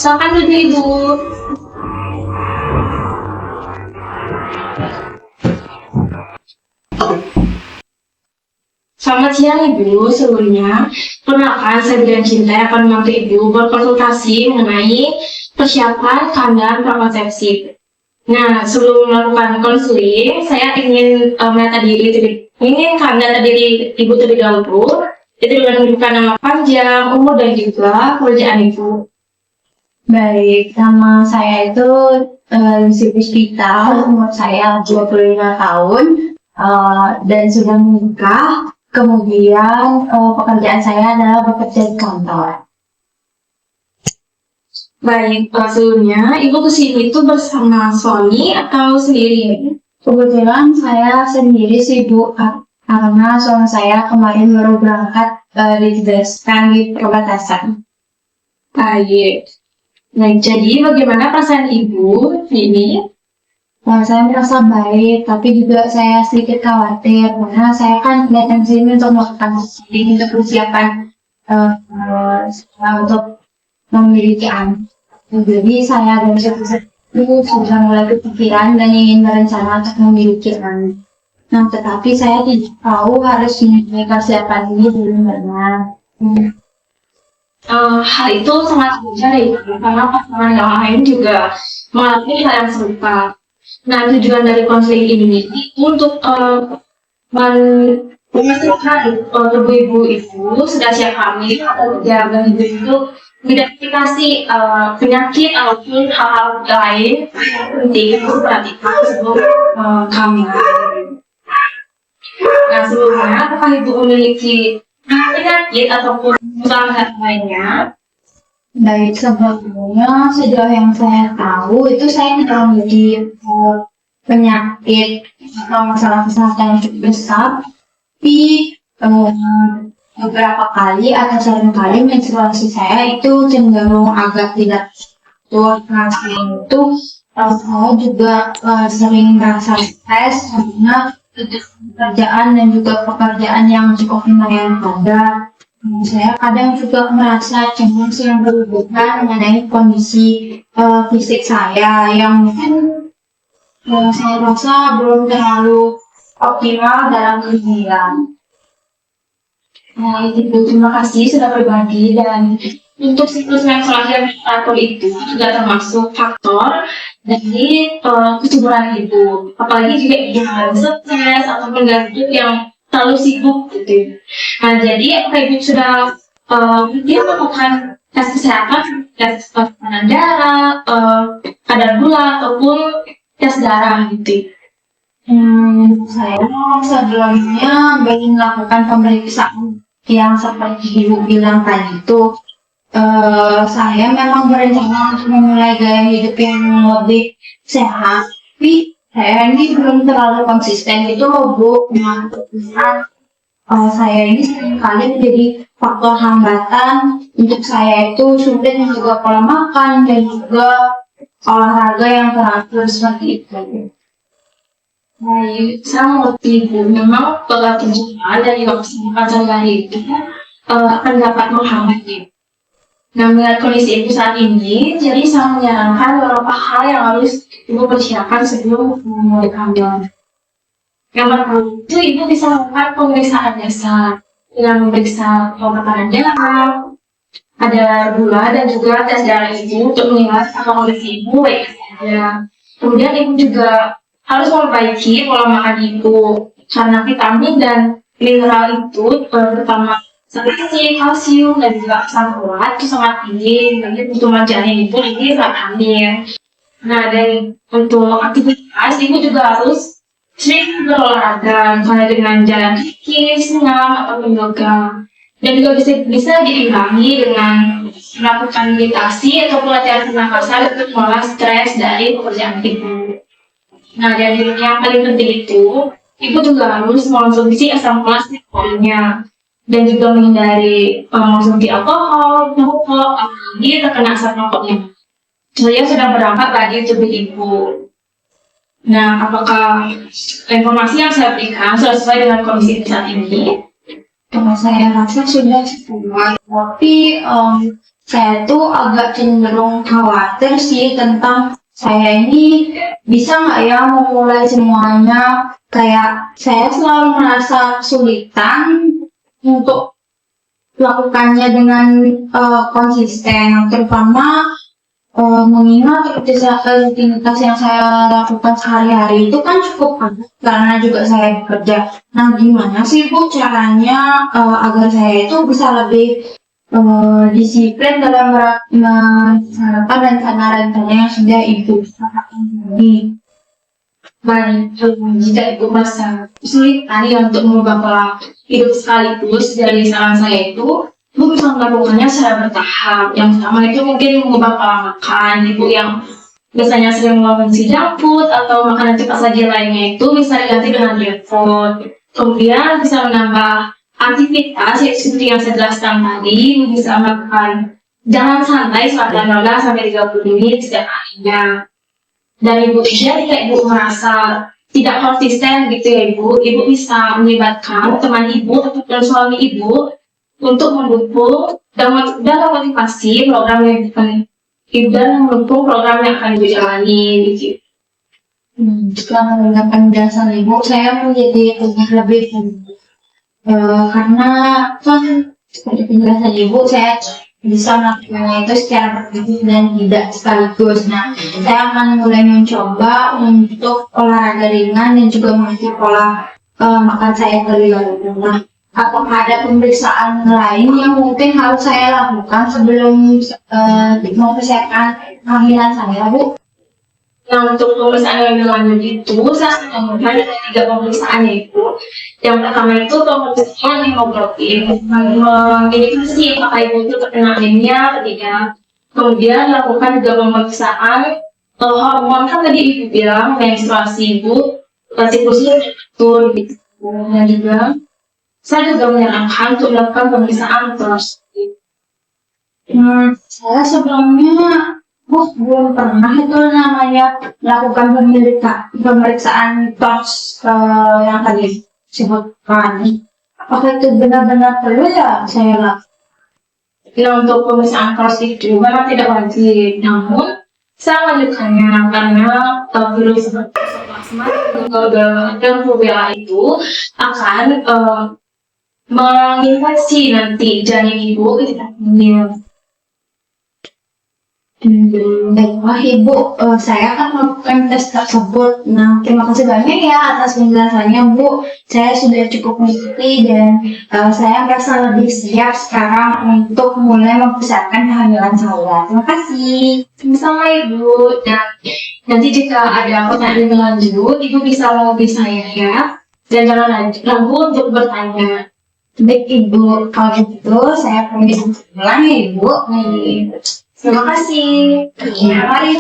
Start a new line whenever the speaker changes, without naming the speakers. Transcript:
Silakan duduk Ibu. Selamat siang Ibu, sebelumnya perkenalkan saya Bidan Cinta akan membantu Ibu berkonsultasi mengenai persiapan kehamilan prakonsepsi. Nah, sebelum melakukan konseling, saya ingin mendata diri Ibu terlebih dahulu, itu dengan menunjukkan nama panjang, umur dan juga pekerjaan Ibu.
Baik, nama saya itu Lucy Puspita, umur saya 25 tahun dan sudah menikah. Kemudian pekerjaan saya adalah bekerja di kantor.
Baik, sebelumnya Ibu kesini itu bersama suami atau sendiri?
Kebetulan saya sendiri sih Bu, karena suami saya kemarin baru berangkat ditugaskan di perbatasan.
Baik. Nah, jadi bagaimana perasaan Ibu ini?
Saya merasa baik, tapi juga saya sedikit khawatir karena saya kan datang sini untuk melakukan untuk persiapan untuk memiliki anak. Jadi saya dari dulu sudah mulai kepikiran dan ingin berencana untuk memiliki anak. Nah, tetapi saya tidak tahu harus memiliki persiapan ini bagaimana.
Hal itu sangat wajar ya, karena pasangan yang lain juga mengalami hal yang serupa. Nah, tujuan dari konseling ini untuk memastikan ibu-ibu itu sudah siap hamil atau tidak, dan ibu itu mengidentifikasi penyakit ataupun hal-hal lain yang penting untuk diperhatikan sebelum kehamilan. Nah, sebelumnya apakah ibu memiliki penyakit ataupun masalah lainnya?
Baik, sebelumnya sejauh yang saya tahu itu saya tidak memiliki penyakit atau masalah kesehatan yang cukup besar, tapi beberapa kali atau sering kali menstruasi saya itu cenderung agak tidak teratur. Nah, selain itu saya juga sering merasa stres karena pekerjaan dan juga pekerjaan yang cukup lumayan padat. Saya kadang juga merasa cemas yang berlebihan mengenai kondisi fisik saya yang mungkin saya rasa belum terlalu optimal dalam kehamilan.
Nah, Ibu, terima kasih sudah berbagi. Dan untuk siklus menstruasi yang teratur itu juga termasuk faktor dari kesuburan Ibu. Apalagi juga dengan stres atau gantung yang terlalu sibuk gitu. Nah, jadi apakah Ibu sudah melakukan tes kesehatan, tes tekanan darah, kadar gula ataupun tes darah gitu?
Saya sebelumnya ingin melakukan pemeriksaan yang seperti Ibu bilang tadi itu. Saya memang berencana untuk memulai gaya hidup yang lebih sehat, tapi saya ini belum terlalu konsisten gitu loh Bu. Nah, saya ini seringkali menjadi faktor hambatan untuk saya itu sulit menjaga pola makan dan juga olahraga yang teratur seperti itu.
Baik, saya mengerti Bu. Memang pola pencernaan dari kesibukan sehari-hari itu akan dapat menghambat Ibu. Nah, melihat kondisi Ibu saat ini, jadi saya menyarankan beberapa hal yang harus Ibu persiapkan sebelum memulai kehamilan. Yang pertama itu Ibu bisa melakukan pemeriksaan dasar dengan memeriksa tekanan darah, kadar gula dan juga tes darah Ibu untuk menilai apakah kondisi Ibu baik saja. Kemudian Ibu juga harus memperbaiki pola makan Ibu karena vitamin dan mineral itu terutama seperti kalsium dan juga asam folat itu sangat tinggi bagi pertumbuhan janin Ibu ini saat hamil. Nah, dan untuk aktivitas Ibu juga harus sering berolahraga, misalnya dengan jalan kaki, senam, atau yoga. Dan juga bisa diimbangi dengan melakukan meditasi atau latihan pernafasan untuk mengolah stres dari pekerjaan Ibu. Nah, dan yang paling penting itu, Ibu juga harus mengonsumsi asam folat setiap dan juga menghindari mengonsumsi alkohol, rokok, apalagi terkena asap rokoknya. Saya sudah berangkat tadi untuk Ibu. Nah, apakah informasi yang saya berikan sesuai dengan kondisi saat ini?
Kalau saya rasa sudah sesuai, tapi saya tuh agak cenderung khawatir sih tentang saya ini bisa nggak ya memulai semuanya. Kayak saya selalu merasa kesulitan untuk melakukannya dengan konsisten, terutama mengingat rutinitas yang saya lakukan sehari-hari itu kan cukup padat karena juga saya bekerja. Nah, gimana sih Bu caranya agar saya itu bisa lebih disiplin dalam melaksanakan rencana-rencana yang sudah Ibu sepakati ini?
Baik, jika Ibu merasa kesulitan ya untuk mengubah pola hidup sekaligus, dari saran saya itu, Ibu bisa melakukannya secara bertahap. Yang pertama itu mungkin mengubah pola makan. Ibu yang biasanya sering mengonsumsi junk food atau makanan cepat saji lainnya itu bisa diganti dengan real food. Kemudian bisa menambah aktivitas, yaitu seperti yang saya jelaskan tadi, Ibu bisa melakukan jalan santai selama 15 sampai 30 menit setiap harinya. Dan Ibu jika Ibu merasa tidak konsisten gitu ya Ibu bisa melibatkan teman Ibu atau suami Ibu untuk mendukung dan memotivasi program yang akan Ibu dan mendukung program yang akan Ibu jalani gitu.
Setelah mendengar penjelasan Ibu, saya menjadi lebih karena kan seperti penjelasan Ibu, saya bisa melakukannya itu secara bertahap dan tidak sekaligus. Nah, saya akan mulai mencoba untuk olahraga ringan dan juga mengatur pola makan saya terlebih dahulu. Nah, apakah ada pemeriksaan lain yang mungkin harus saya lakukan sebelum mempersiapkan kehamilan saya, Bu?
Nah, untuk pemeriksaan yang lanjut itu, saya menambahkan ada 3 pemeriksaan yaitu yang pertama itu pemeriksaan hemoglobin, mengidentifikasi apakah Ibu itu terkena anemia atau tidak. Kemudian lakukan juga pemeriksaan hormon, kan tadi Ibu bilang menstruasi Ibu, siklusnya betul gitu. Dan juga saya juga menyarankan untuk melakukan pemeriksaan prostat.
Saya sebelumnya belum pernah itu namanya melakukan pemeriksaan tos yang tadi disebutkan. Apakah itu benar-benar perlu ya saya lakukan?
Nah, untuk pemeriksaan prostat itu memang tidak wajib, namun saya melanjutkannya karena virus seperti plasma dan rubella itu akan menginfeksi nanti janin Ibu ketika hamil.
Baiklah Ibu, saya akan melakukan tes tersebut. Nah, terima kasih banyak ya atas penjelasannya Bu. Saya sudah cukup mengerti dan saya merasa lebih siap sekarang untuk mulai mempersiapkan kehamilan saya. Terima kasih.
Sama Ibu, dan nanti jika ada pertanyaan lebih lanjut, Ibu bisa menghubungi saya ya. Dan jangan ragu untuk bertanya.
Baik Ibu, kalau gitu saya permisi pulang ya Ibu.
Terima kasih.
Mari.